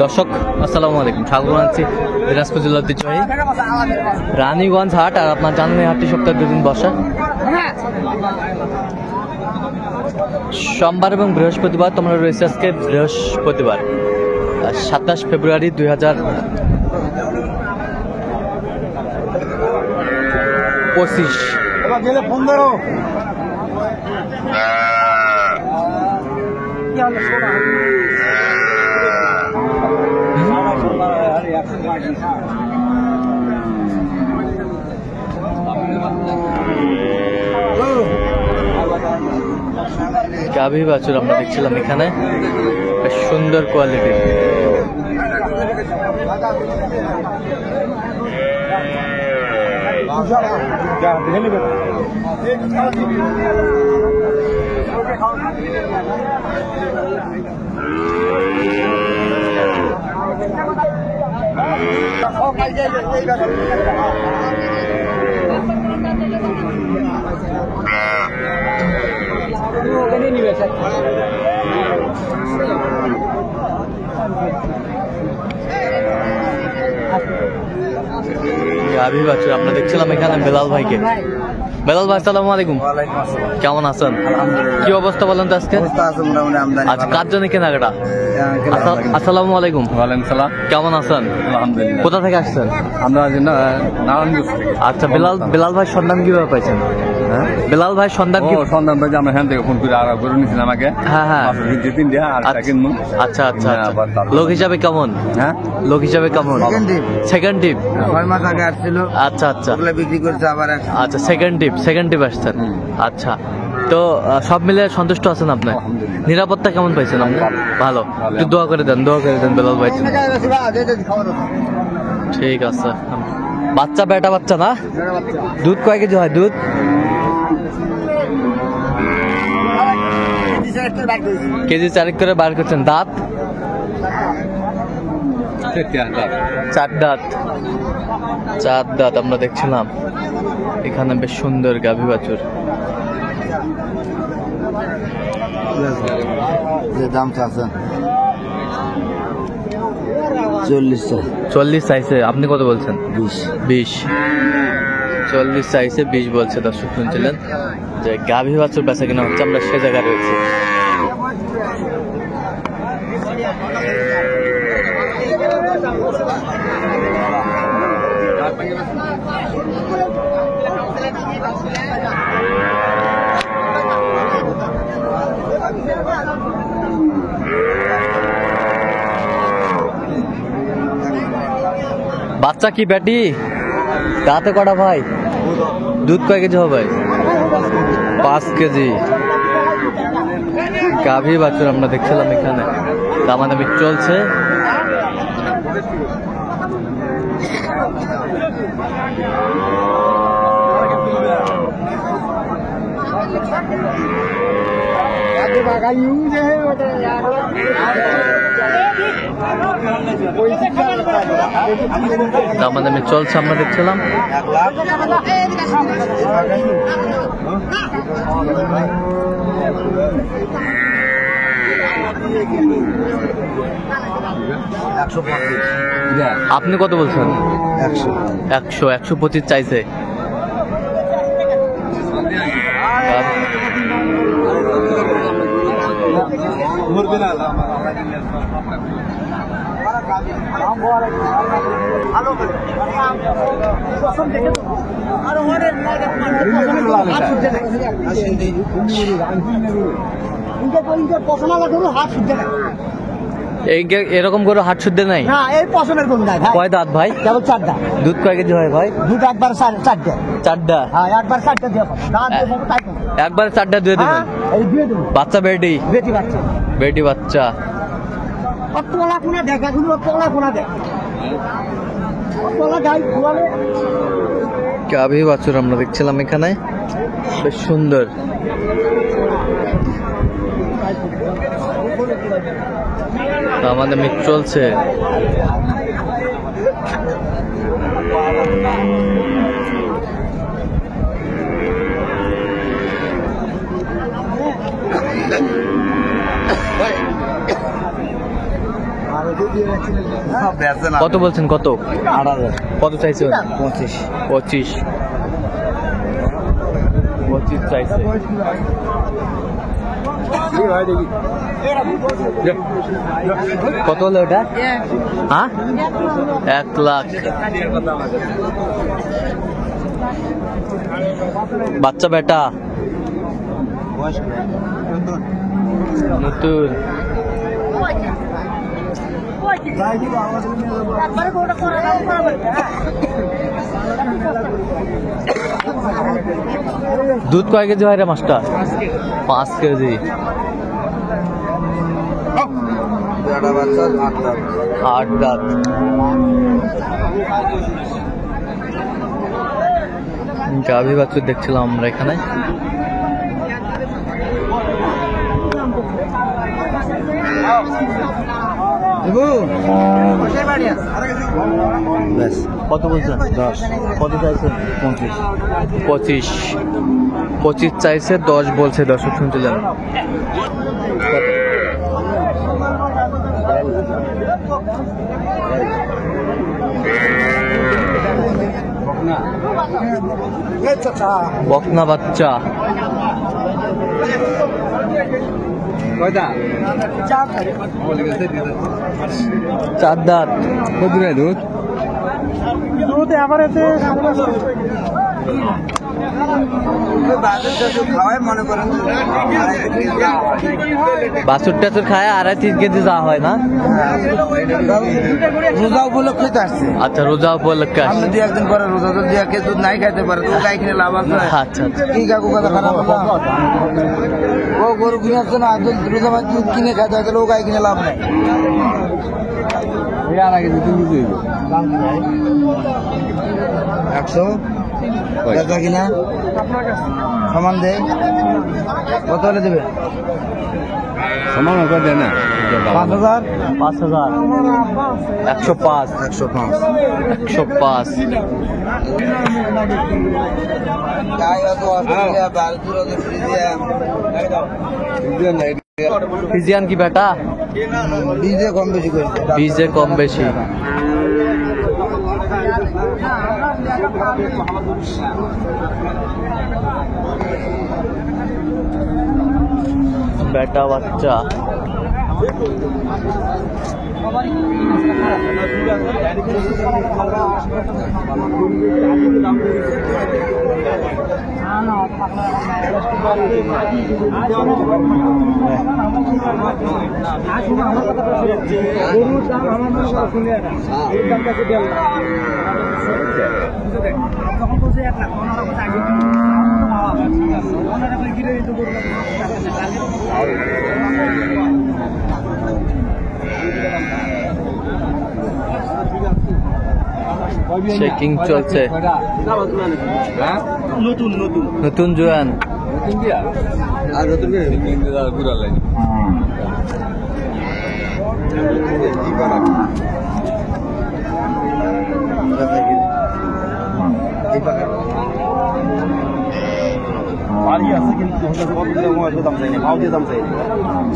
দর্শক আসসালামু আলাইকুম, স্বাগত জানাচ্ছি দিনাজপুর জেলার ঐতিহ্যবাহী রানীগঞ্জ হাট। আর আপনার জানেন এই হাটটি সপ্তাহে দুদিন বসে, সোমবার এবং বৃহস্পতিবার। তোমরা রয়েছে আজকে বৃহস্পতিবার 27 ফেব্রুয়ারি 2025। গাভী বাছুর আমরা দেখছিলাম এখানে, বেশ সুন্দর কোয়ালিটির। গাভী বাছুর আমরা দেখছিলাম এখানে বেলাল ভাইকে। বেলাল ভাই আসসালামু আলাইকুম, কেমন আছেন? কি অবস্থা বলেন তো আজকে? আচ্ছা, কার জন্য কেনাকাটা? আসসালামু আলাইকুম। ওয়ালাইকুম সালাম। কেমন আছেন? আলহামদুলিল্লাহ। কোথা থেকে আসছেন? আমরা নারায়ণগঞ্জ থেকে। আচ্ছা, বেলাল ভাই সন্ধান কিভাবে পাইছেন? হ্যাঁ, বেলাল ভাই সন্ধান কি? সন্ধান পাই যে আমরা এখান থেকে ফোন করে আর করে নিয়েছিলাম আমাকে। হ্যাঁ হ্যাঁ, আচ্ছা আচ্ছা আচ্ছা। লোক হিসাবে কেমন? হ্যাঁ, লোক হিসাবে কেমন? সেকেন্ড টিপ। 6 মাস আগে আসছিল, আচ্ছা আচ্ছা বিক্রি করছে আবার। আচ্ছা, সেকেন্ড টিপ আসছেন। আচ্ছা, তো সব মিলে সন্তুষ্ট আছেন আপনি? নিরাপত্তা কেমন পাইছেন আপনি? ভালো। একটু দোয়া করে দেন বেলাল ভাই। ঠিক আছে। বাচ্চা, বেটা বাচ্চা না? দুধ কয় কেজি হয়? দুধ কেজি 4 করে বার করছেন। দাঁত? 4 দাঁত। 4 দাঁত আমরা দেখছিলাম এখানে, বেশ সুন্দর গাভী বাছুর। দাম চাচ্ছেন 40 চাইছে, আপনি কত বলছেন? 20। 40 চাইছে, 20 বলছে। দর্শক শুনছিলেন যে গাভী বাছুর বেচা কিনা হচ্ছে, আমরা সে জায়গায় রয়েছি। বাচ্চা কি বেটি? দাঁতে কটা ভাই? দুধ কয় কেজি হবে? 5 কেজি। গাভী বাছুর আমরা দেখছিলাম এখানে, দামাদামি চলছে। দামাদামি চলছে আমরা দেখছিলাম। আপনি কত বলছেন? 125 চাইছে। এরকম করে হাট শুদ্ধ নাই। কয় দাঁত ভাই? কেবল 4 দাঁত। দুধ কয় কেজি হয় ভাই? দুধ একবার 4টা। 4টা? হ্যাঁ, একবার 4টা দিয়ে একবার 4টা দিয়ে দেবেন? বাচ্চা? বেটি বাচ্চা। গাভী বাছুর আমরা দেখছিলাম এখানে, বেশ সুন্দর। আমাদের মিট চলছে। কত বলছেন? কত? 8,000 কত চাইছেন? 25 25 চাইছে। কত হলো ওটা? হ্যাঁ, 1 লাখ। বাচ্চা বেটা নতুন। দুধ কয় কেজি হয় রে মাস্টার? 5 কেজি। 8 দাঁত। গাভী বাছুর দেখছিলাম আমরা এখানে। কত বলছেন? 10 কত চাইছেন? 25 চাইছে, 10 বলছে। দর্শক শুনতে যান। বকনা বাচ্চা কয়টা? 4 দাঁত। কত রে দুধ? বাছুর টাছুর খায় 2.5-3 কেজি যা হয় না? রোজা উপলক্ষে তো আসছে। আচ্ছা, রোজা উপলক্ষে আসছে। সামনে 2-1 দিন পরে রোজা, যদি 1 কেজি দুধ নাই খাইতে পারে তো গাই কিনে লাভ আছে। আচ্ছা আচ্ছা। কি কাকু কথা খারাপ বললাম? ও গরু কিনে আসছে না, রোজা ভাই দুধ কিনে খাইতে হয়, তাহলে ও গাই কিনে লাভ নাই। আর আগে দুধ বুঝে 100 বেচা কিনা সমান দেয়। কত হলে দেবে? সমান কত দেয় না? 5,000 5,000 105 105 গাই অত অস্ট্রেলিয়া বালপুর অত ফ্রিজিয়া ফিজিয়ান কি বেটা? বীজে কম বেশি করে বীজে কম বেশি। বেটা বাচ্চা। চেকিং চলছে। নতুন জোয়ান।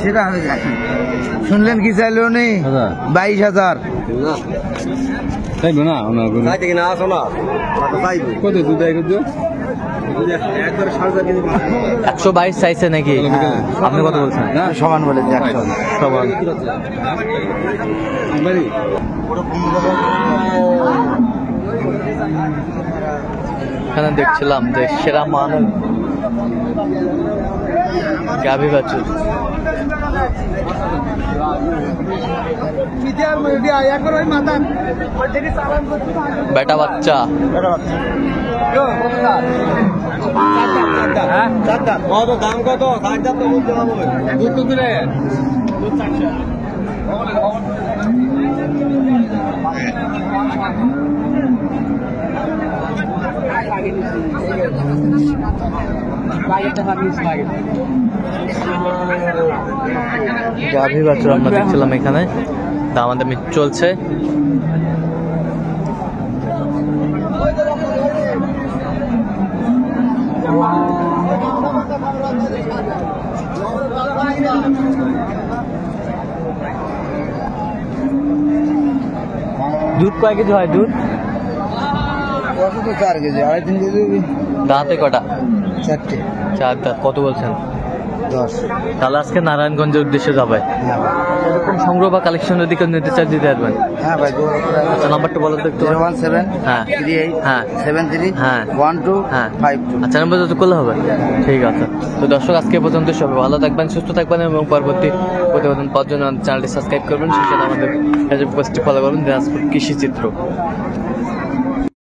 সেটা হবে যায়। শুনলেন কি চাইলো নেই? 22,000 চাইবো না? কত দুধ দেয়? 122 চাইছে নাকি? আপনি কত বলছেন? না সমান বলেছে 100। সমান। এখানে দেখছিলাম যে সেরা মান গাভী বাছুর। বেটা বাচ্চা। দাম কত? গাভী বাছুর আমরা দেখছিলাম এখানে, দামাদামি চলছে। দুধ কয় কেজি হয় দুধ? কত তো 4 কেজি 2.5-3 কেজি হবে। দাঁতে কটা? 4টে। 4 দাঁত। কত বলছেন? 10। তাহলে আজকে নারায়ণগঞ্জের উদ্দেশ্যে যাবে। হ্যাঁ ভাই। এরকম সংগ্রহ বা কালেকশনের দিকে নিতে চাই দিতে পারবেন। হ্যাঁ ভাই, যোগাযোগ করে আসবেন। আচ্ছা নাম্বারটা বলেন তো একটু। 017 হ্যাঁ 38 হ্যাঁ 73 হ্যাঁ 12 হ্যাঁ 52। আচ্ছা নাম্বার যত করলে হবে। ঠিক আছে। তো দর্শক আজকে এ পর্যন্ত সবাই ভালো থাকবেন, সুস্থ থাকবেন এবং পরবর্তী প্রতিবেদন পাওয়ার জন্য চ্যানেলটি সাবস্ক্রাইব করবেন, সেই সাথে আমাদের ফেসবুক পেজটি ফলো করবেন, দিনাজপুর কৃষি চিত্র।